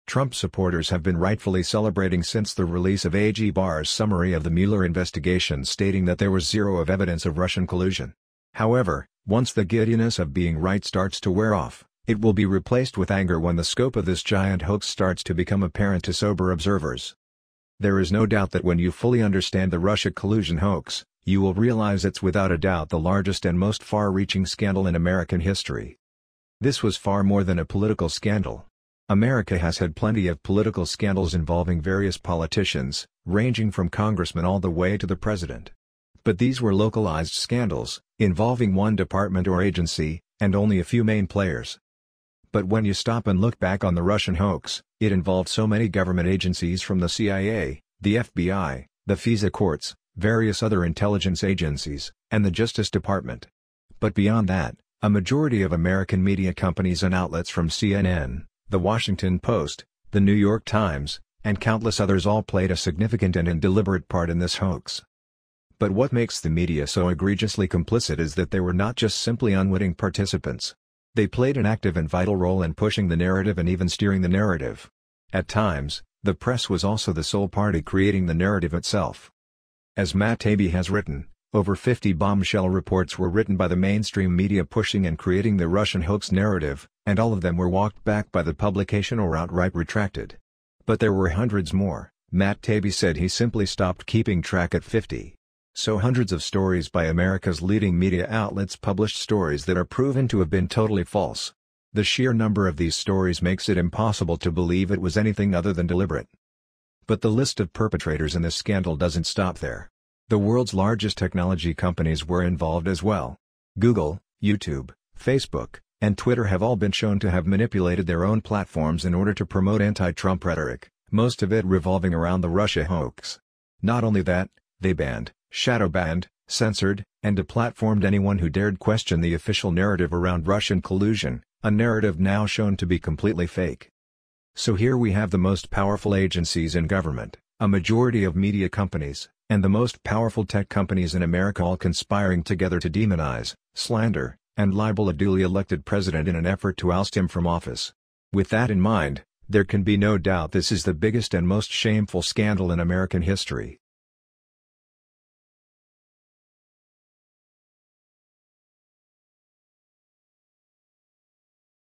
Trump supporters have been rightfully celebrating since the release of AG Barr's summary of the Mueller investigation stating that there was zero of evidence of Russian collusion. However, once the giddiness of being right starts to wear off, it will be replaced with anger when the scope of this giant hoax starts to become apparent to sober observers. There is no doubt that when you fully understand the Russia collusion hoax, you will realize it's without a doubt the largest and most far-reaching scandal in American history. This was far more than a political scandal. America has had plenty of political scandals involving various politicians, ranging from congressmen all the way to the president. But these were localized scandals, involving one department or agency, and only a few main players. But when you stop and look back on the Russian hoax, it involved so many government agencies from the CIA, the FBI, the FISA courts, various other intelligence agencies, and the Justice Department. But beyond that, a majority of American media companies and outlets from CNN, The Washington Post, The New York Times, and countless others all played a significant and deliberate part in this hoax. But what makes the media so egregiously complicit is that they were not just simply unwitting participants. They played an active and vital role in pushing the narrative and even steering the narrative. At times, the press was also the sole party creating the narrative itself. As Matt Taibbi has written, over 50 bombshell reports were written by the mainstream media pushing and creating the Russian hoax narrative, and all of them were walked back by the publication or outright retracted. But there were hundreds more. Matt Taibbi said he simply stopped keeping track at 50. So hundreds of stories by America's leading media outlets published stories that are proven to have been totally false. The sheer number of these stories makes it impossible to believe it was anything other than deliberate. But the list of perpetrators in this scandal doesn't stop there. The world's largest technology companies were involved as well. Google, YouTube, Facebook, and Twitter have all been shown to have manipulated their own platforms in order to promote anti-Trump rhetoric, most of it revolving around the Russia hoax. Not only that, they banned, shadow banned, censored, and deplatformed anyone who dared question the official narrative around Russian collusion, a narrative now shown to be completely fake. So here we have the most powerful agencies in government, a majority of media companies, and the most powerful tech companies in America all conspiring together to demonize, slander, and libel a duly elected president in an effort to oust him from office. With that in mind, there can be no doubt this is the biggest and most shameful scandal in American history.